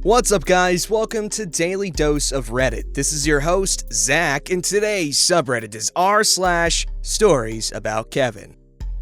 What's up, guys? Welcome to Daily Dose of Reddit. This is your host, Zach, and today's subreddit is r/StoriesAboutKevin.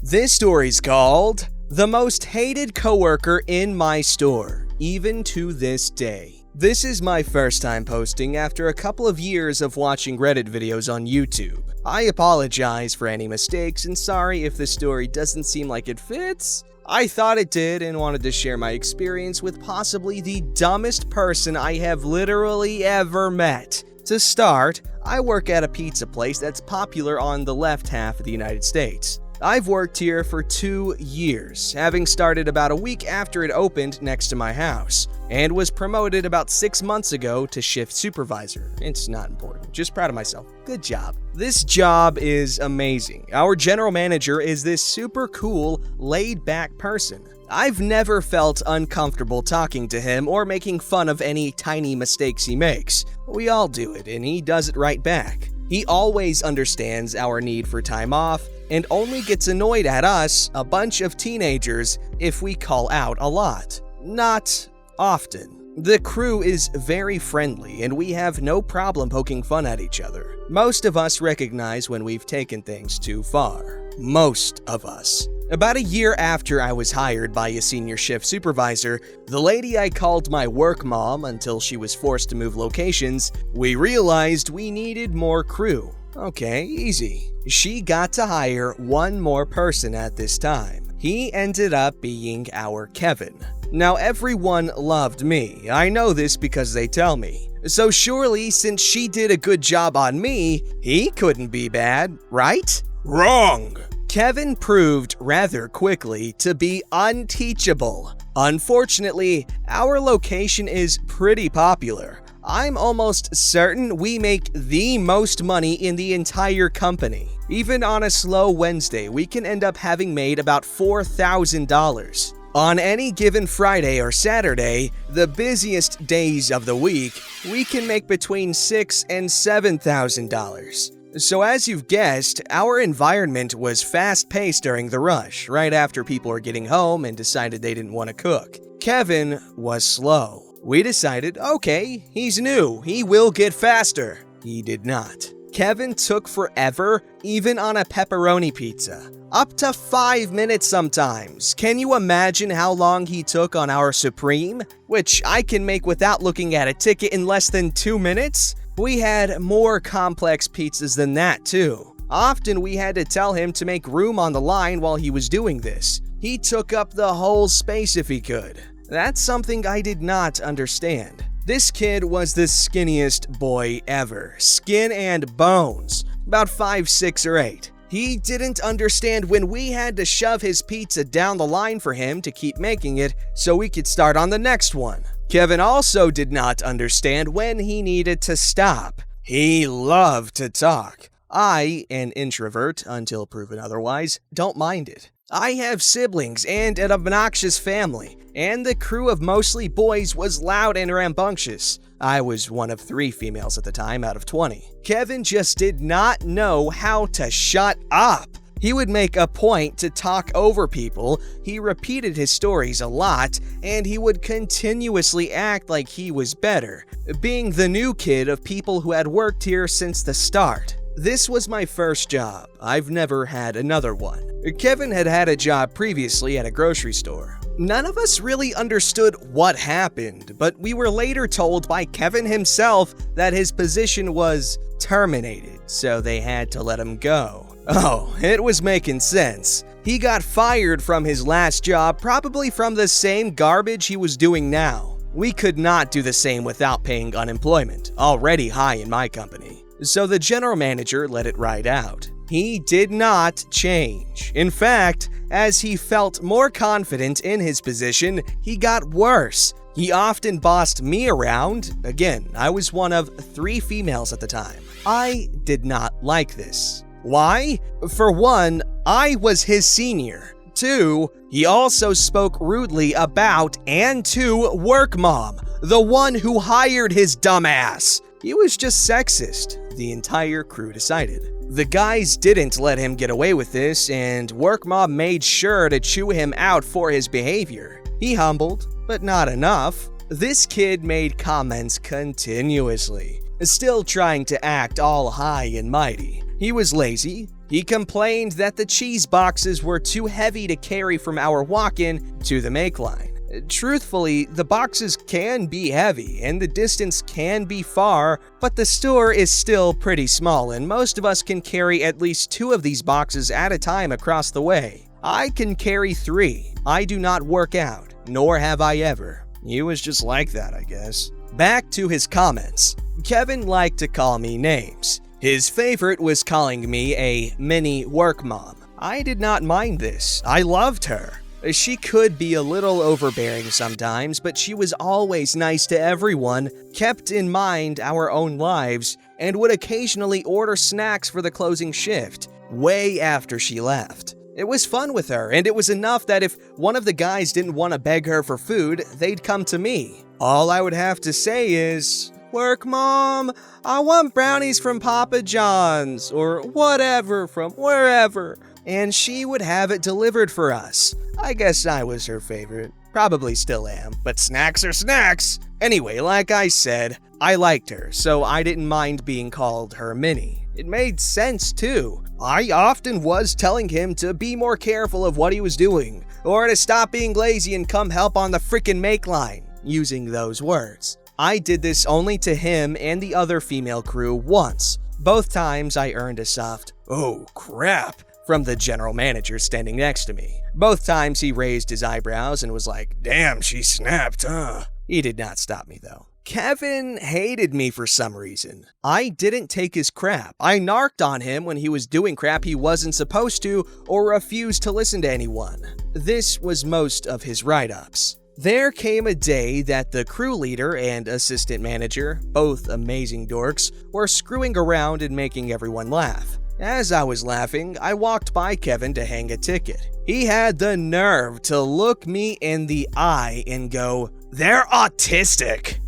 This story's called The Most Hated Coworker in My Store, even to this day. This is my first time posting after a couple of years of watching Reddit videos on YouTube. I apologize for any mistakes and sorry if this story doesn't seem like it fits. I thought it did and wanted to share my experience with possibly the dumbest person I have literally ever met. To start, I work at a pizza place that's popular on the left half of the United States. I've worked here for 2 years, having started about a week after it opened next to my house, and was promoted about 6 months ago to shift supervisor. It's not important, just proud of myself. Good job. This job is amazing. Our general manager is this super cool, laid-back person. I've never felt uncomfortable talking to him or making fun of any tiny mistakes he makes. We all do it, and he does it right back. He always understands our need for time off and only gets annoyed at us, a bunch of teenagers, if we call out a lot. Not often. The crew is very friendly and we have no problem poking fun at each other. Most of us recognize when we've taken things too far. Most of us. About a year after I was hired by a senior shift supervisor, the lady I called my work mom until she was forced to move locations, we realized we needed more crew. Okay, easy. She got to hire one more person at this time. He ended up being our Kevin. Now, everyone loved me. I know this because they tell me. So surely, since she did a good job on me, he couldn't be bad, right? Wrong! Kevin proved rather quickly to be unteachable. Unfortunately, our location is pretty popular. I'm almost certain we make the most money in the entire company. Even on a slow Wednesday, we can end up having made about $4,000. On any given Friday or Saturday, the busiest days of the week, we can make between $6,000 and $7,000. So as you've guessed, our environment was fast-paced during the rush, right after people were getting home and decided they didn't want to cook. Kevin was slow. We decided, okay, he's new, he will get faster. He did not. Kevin took forever, even on a pepperoni pizza. Up to 5 minutes sometimes. Can you imagine how long he took on our Supreme? Which I can make without looking at a ticket in less than 2 minutes? We had more complex pizzas than that too. Often we had to tell him to make room on the line while he was doing this. He took up the whole space if he could. That's something I did not understand. This kid was the skinniest boy ever. Skin and bones. About 5', 6, or 8. He didn't understand when we had to shove his pizza down the line for him to keep making it so we could start on the next one. Kevin also did not understand when he needed to stop. He loved to talk. I, an introvert until proven otherwise, don't mind it. I have siblings and an obnoxious family, and the crew of mostly boys was loud and rambunctious. I was one of 3 females at the time out of 20. Kevin just did not know how to shut up. He would make a point to talk over people, he repeated his stories a lot, and he would continuously act like he was better, being the new kid of people who had worked here since the start. This was my first job. I've never had another one. Kevin had had a job previously at a grocery store. None of us really understood what happened, but we were later told by Kevin himself that his position was terminated, so they had to let him go. Oh, it was making sense. He got fired from his last job, probably from the same garbage he was doing now. We could not do the same without paying unemployment, already high in my company. So the general manager let it ride out. He did not change. In fact, as he felt more confident in his position, he got worse. He often bossed me around. Again, I was one of 3 females at the time. I did not like this. Why? For one, I was his senior. 2, he also spoke rudely about and to work mom, the one who hired his dumbass. He was just sexist, the entire crew decided. The guys didn't let him get away with this, and work mom made sure to chew him out for his behavior. He humbled, but not enough. This kid made comments continuously, still trying to act all high and mighty. He was lazy. He complained that the cheese boxes were too heavy to carry from our walk-in to the make line. Truthfully, the boxes can be heavy and the distance can be far, but the store is still pretty small and most of us can carry at least 2 of these boxes at a time across the way. I can carry 3. I do not work out, nor have I ever. He was just like that, I guess. Back to his comments. Kevin liked to call me names. His favorite was calling me a mini work mom. I did not mind this. I loved her. She could be a little overbearing sometimes, but she was always nice to everyone, kept in mind our own lives, and would occasionally order snacks for the closing shift, way after she left. It was fun with her, and it was enough that if one of the guys didn't want to beg her for food, they'd come to me. All I would have to say is, "Work, Mom, I want brownies from Papa John's," or whatever from wherever, and she would have it delivered for us. I guess I was her favorite. Probably still am, but snacks are snacks! Anyway, like I said, I liked her, so I didn't mind being called her Minnie. It made sense, too. I often was telling him to be more careful of what he was doing, or to stop being lazy and come help on the frickin' make line, using those words. I did this only to him and the other female crew once. Both times I earned a soft, "Oh, crap," from the general manager standing next to me. Both times he raised his eyebrows and was like, "Damn, she snapped, huh?" He did not stop me, though. Kevin hated me for some reason. I didn't take his crap. I narked on him when he was doing crap he wasn't supposed to, or refused to listen to anyone. This was most of his write-ups. There came a day that the crew leader and assistant manager, both amazing dorks, were screwing around and making everyone laugh. As I was laughing, I walked by Kevin to hang a ticket. He had the nerve to look me in the eye and go, "They're autistic."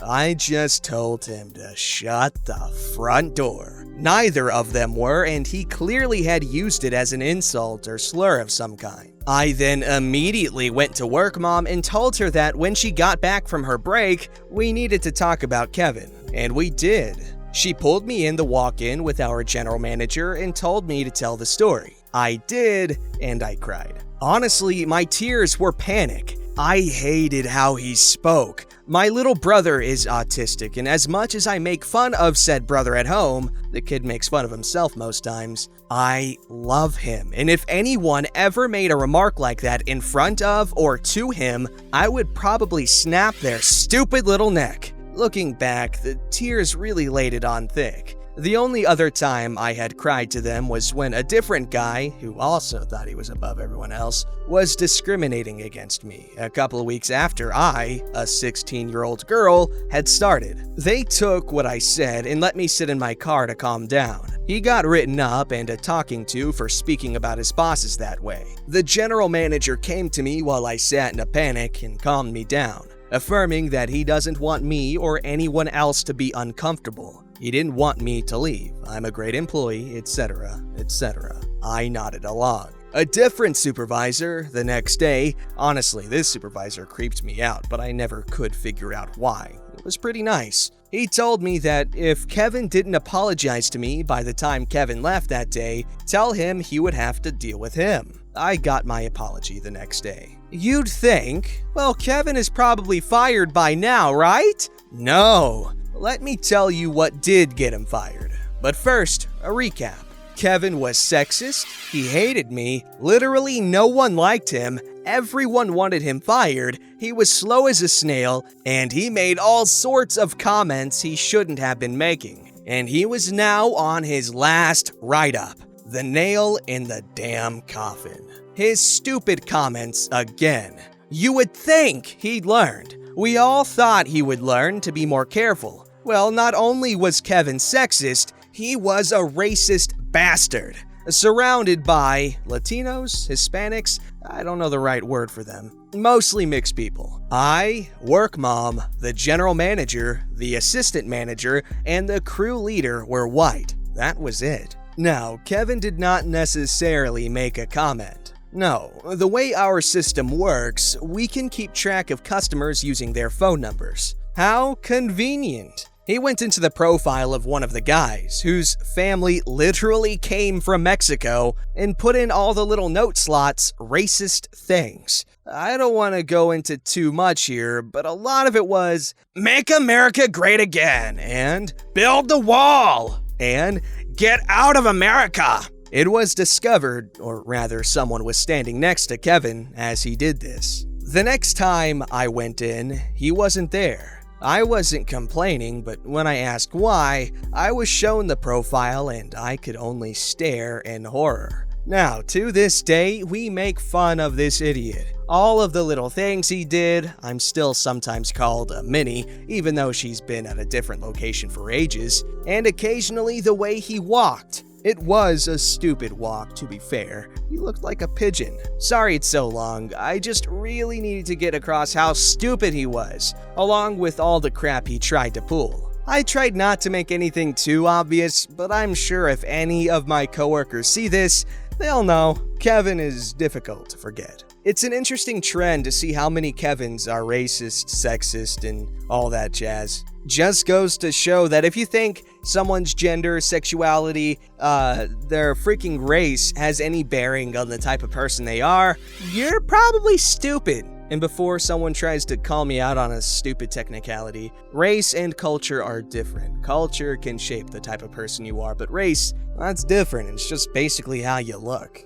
I just told him to shut the front door. Neither of them were, and he clearly had used it as an insult or slur of some kind. I then immediately went to work mom and told her that when she got back from her break, we needed to talk about Kevin, and we did. She pulled me in the walk-in with our general manager and told me to tell the story. I did, and I cried. Honestly, my tears were panic. I hated how he spoke. My little brother is autistic, and as much as I make fun of said brother at home, the kid makes fun of himself most times, I love him. And if anyone ever made a remark like that in front of or to him, I would probably snap their stupid little neck. Looking back, the tears really laid it on thick. The only other time I had cried to them was when a different guy, who also thought he was above everyone else, was discriminating against me a couple of weeks after I, a 16-year-old girl, had started. They took what I said and let me sit in my car to calm down. He got written up and a talking to for speaking about his bosses that way. The general manager came to me while I sat in a panic and calmed me down, affirming that he doesn't want me or anyone else to be uncomfortable. He didn't want me to leave. I'm a great employee, etc., etc. I nodded along. A different supervisor the next day, honestly, this supervisor creeped me out, but I never could figure out why. It was pretty nice. He told me that if Kevin didn't apologize to me by the time Kevin left that day, tell him he would have to deal with him. I got my apology the next day. You'd think, well, Kevin is probably fired by now, right? No. Let me tell you what did get him fired. But first, a recap. Kevin was sexist, he hated me, literally no one liked him, everyone wanted him fired, he was slow as a snail, and he made all sorts of comments he shouldn't have been making. And he was now on his last write-up, the nail in the damn coffin. His stupid comments again. You would think he'd learned. We all thought he would learn to be more careful. Well, not only was Kevin sexist, he was a racist bastard, surrounded by Latinos, Hispanics, I don't know the right word for them, mostly mixed people. I, work mom, the general manager, the assistant manager, and the crew leader were white. That was it. Now, Kevin did not necessarily make a comment. No, the way our system works, we can keep track of customers using their phone numbers. How convenient. He went into the profile of one of the guys, whose family literally came from Mexico, and put in all the little note slots, racist things. I don't want to go into too much here, but a lot of it was, "Make America great again," and "Build the wall," and "Get out of America." It was discovered, or rather someone was standing next to Kevin as he did this. The next time I went in, he wasn't there. I wasn't complaining, but when I asked why, I was shown the profile and I could only stare in horror. Now, to this day, we make fun of this idiot. All of the little things he did, I'm still sometimes called a Minnie, even though she's been at a different location for ages, and occasionally the way he walked. It was a stupid walk, to be fair. He looked like a pigeon. Sorry it's so long, I just really needed to get across how stupid he was, along with all the crap he tried to pull. I tried not to make anything too obvious, but I'm sure if any of my coworkers see this, they'll know Kevin is difficult to forget. It's an interesting trend to see how many Kevins are racist, sexist, and all that jazz. Just goes to show that if you think someone's gender, sexuality, their freaking race has any bearing on the type of person they are, you're probably stupid. And before someone tries to call me out on a stupid technicality, race and culture are different. Culture can shape the type of person you are, but race, that's different. It's just basically how you look.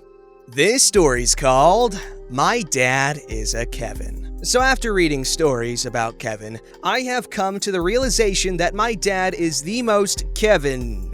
This story's called My Dad is a Kevin. So after reading stories about Kevin, I have come to the realization that my dad is the most Kevin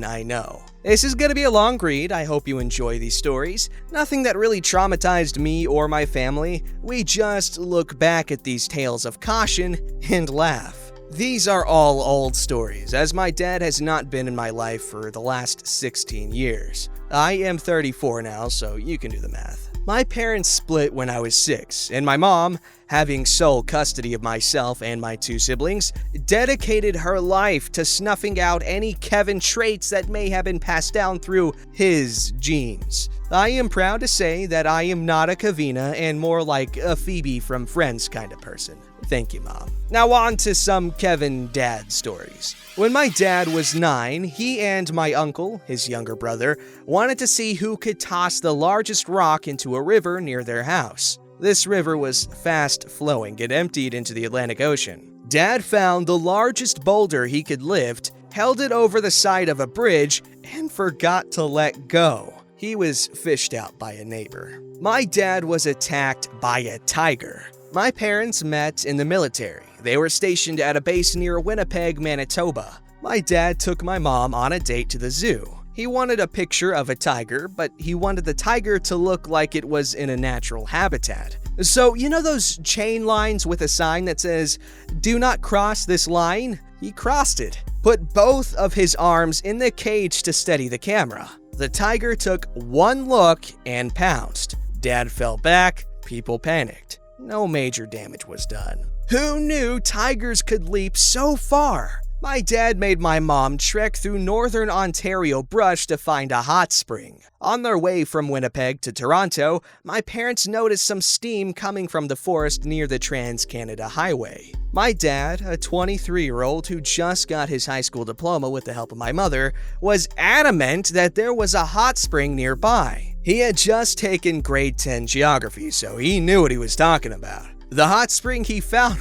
I know. This is going to be a long read. I hope you enjoy these stories. Nothing that really traumatized me or my family. We just look back at these tales of caution and laugh. These are all old stories, as my dad has not been in my life for the last 16 years. I am 34 now, so you can do the math. My parents split when I was 6, and my mom, having sole custody of myself and my 2 siblings, dedicated her life to snuffing out any Kevin traits that may have been passed down through his genes. I am proud to say that I am not a Kavina and more like a Phoebe from Friends kind of person. Thank you, Mom. Now on to some Kevin dad stories. When my dad was 9, he and my uncle, his younger brother, wanted to see who could toss the largest rock into a river near their house. This river was fast flowing and emptied into the Atlantic Ocean. Dad found the largest boulder he could lift, held it over the side of a bridge, and forgot to let go. He was fished out by a neighbor. My dad was attacked by a tiger. My parents met in the military. They were stationed at a base near Winnipeg, Manitoba. My dad took my mom on a date to the zoo. He wanted a picture of a tiger, but he wanted the tiger to look like it was in a natural habitat. So, you know those chain lines with a sign that says, "Do not cross this line"? He crossed it, put both of his arms in the cage to steady the camera. The tiger took one look and pounced. Dad fell back, people panicked. No major damage was done. Who knew tigers could leap so far? My dad made my mom trek through northern Ontario brush to find a hot spring. On their way from Winnipeg to Toronto, my parents noticed some steam coming from the forest near the Trans-Canada Highway. My dad, a 23-year-old who just got his high school diploma with the help of my mother, was adamant that there was a hot spring nearby. He had just taken grade 10 geography, so he knew what he was talking about. The hot spring he found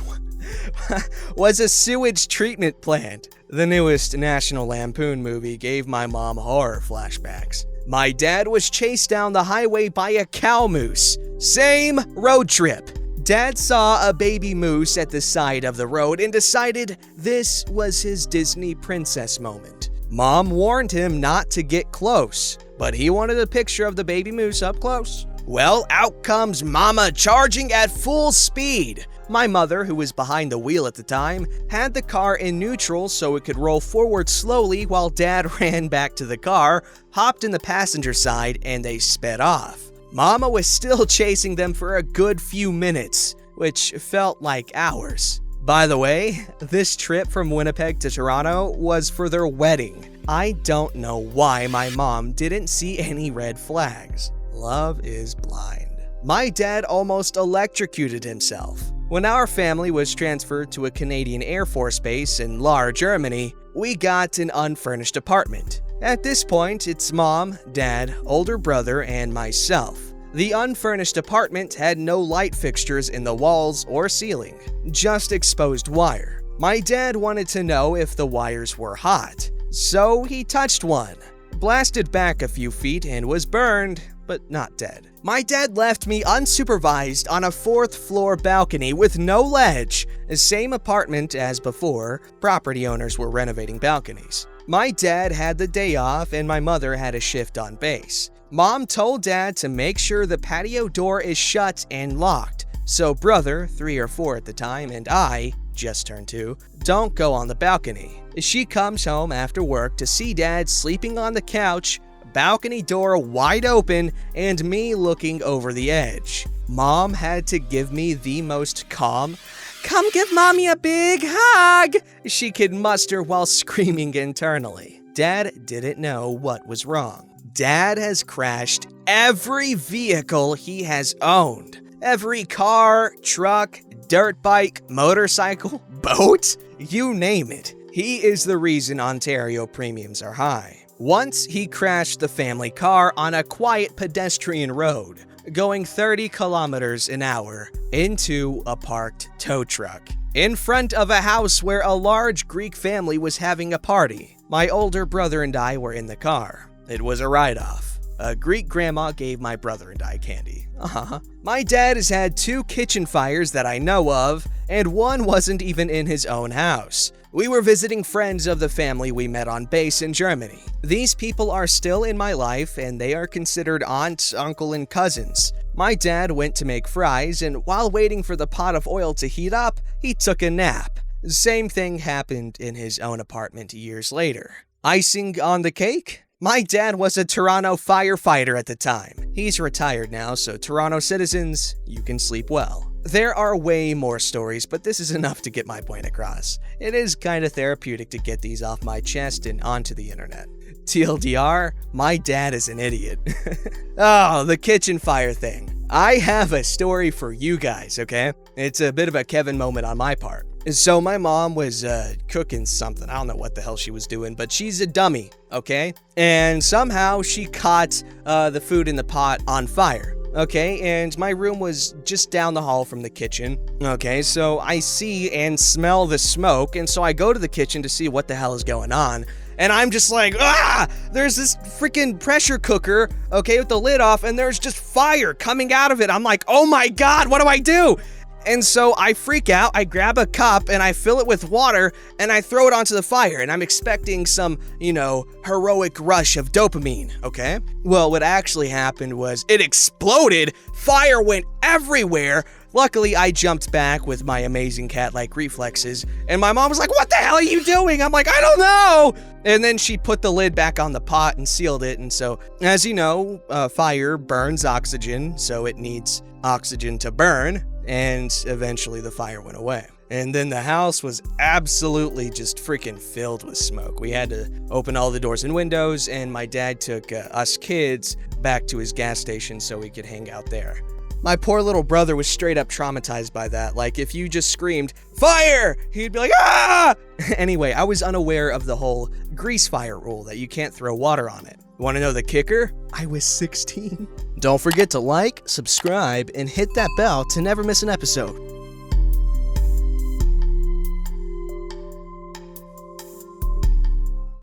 was a sewage treatment plant. The newest National Lampoon movie gave my mom horror flashbacks. My dad was chased down the highway by a cow moose. Same road trip. Dad saw a baby moose at the side of the road and decided this was his Disney princess moment. Mom warned him not to get close, but he wanted a picture of the baby moose up close. Well, out comes Mama charging at full speed. My mother, who was behind the wheel at the time, had the car in neutral so it could roll forward slowly while Dad ran back to the car, hopped in the passenger side, and they sped off. Mama was still chasing them for a good few minutes, which felt like hours. By the way, this trip from Winnipeg to Toronto was for their wedding. I don't know why my mom didn't see any red flags. Love is blind. My dad almost electrocuted himself. When our family was transferred to a Canadian Air Force base in Lahr, Germany, we got an unfurnished apartment. At this point, it's mom, dad, older brother, and myself. The unfurnished apartment had no light fixtures in the walls or ceiling, just exposed wire. My dad wanted to know if the wires were hot, so he touched one, blasted back a few feet, and was burned, but not dead. My dad left me unsupervised on a 4th floor balcony with no ledge. The same apartment as before, property owners were renovating balconies. My dad had the day off and my mother had a shift on base. Mom told dad to make sure the patio door is shut and locked, so brother, 3 or 4 at the time, and I, just turned 2, don't go on the balcony. She comes home after work to see dad sleeping on the couch, balcony door wide open, and me looking over the edge. Mom had to give me the most calm, "Come give mommy a big hug," she could muster while screaming internally. Dad didn't know what was wrong. Dad has crashed every vehicle he has owned. Every car, truck, dirt bike, motorcycle, boat, you name it. He is the reason Ontario premiums are high. Once he crashed the family car on a quiet pedestrian road, going 30 kilometers an hour into a parked tow truck, in front of a house where a large Greek family was having a party. My older brother and I were in the car. It was a write-off. A Greek grandma gave my brother and I candy. My dad has had 2 kitchen fires that I know of, and one wasn't even in his own house. We were visiting friends of the family we met on base in Germany. These people are still in my life, and they are considered aunt, uncle, and cousins. My dad went to make fries, and while waiting for the pot of oil to heat up, he took a nap. Same thing happened in his own apartment years later. Icing on the cake? My dad was a Toronto firefighter at the time. He's retired now, so Toronto citizens, you can sleep well. There are way more stories, but this is enough to get my point across. It is kind of therapeutic to get these off my chest and onto the internet. TLDR, my dad is an idiot. Oh, the kitchen fire thing. I have a story for you guys, okay? It's a bit of a Kevin moment on my part. So my mom was cooking something. I don't know what the hell she was doing, but she's a dummy, okay? And somehow she caught the food in the pot on fire. Okay, and my room was just down the hall from the kitchen. Okay, so I see and smell the smoke, and so I go to the kitchen to see what the hell is going on. And I'm just like, there's this freaking pressure cooker, okay, with the lid off, and there's just fire coming out of it. I'm like, oh my God, what do I do? And so I freak out, I grab a cup, and I fill it with water, and I throw it onto the fire, and I'm expecting some, heroic rush of dopamine, okay? Well, what actually happened was it exploded, fire went everywhere. Luckily, I jumped back with my amazing cat-like reflexes, and my mom was like, "What the hell are you doing?" I'm like, "I don't know!" And then she put the lid back on the pot and sealed it, and so, as you know, fire burns oxygen, so it needs oxygen to burn. And eventually the fire went away. And then the house was absolutely just freaking filled with smoke. We had to open all the doors and windows, and my dad took us kids back to his gas station so we could hang out there. My poor little brother was straight up traumatized by that. Like, if you just screamed, "Fire!" he'd be like, "Ah!" Anyway, I was unaware of the whole grease fire rule that you can't throw water on it. You want to know the kicker? I was 16. Don't forget to like, subscribe, and hit that bell to never miss an episode.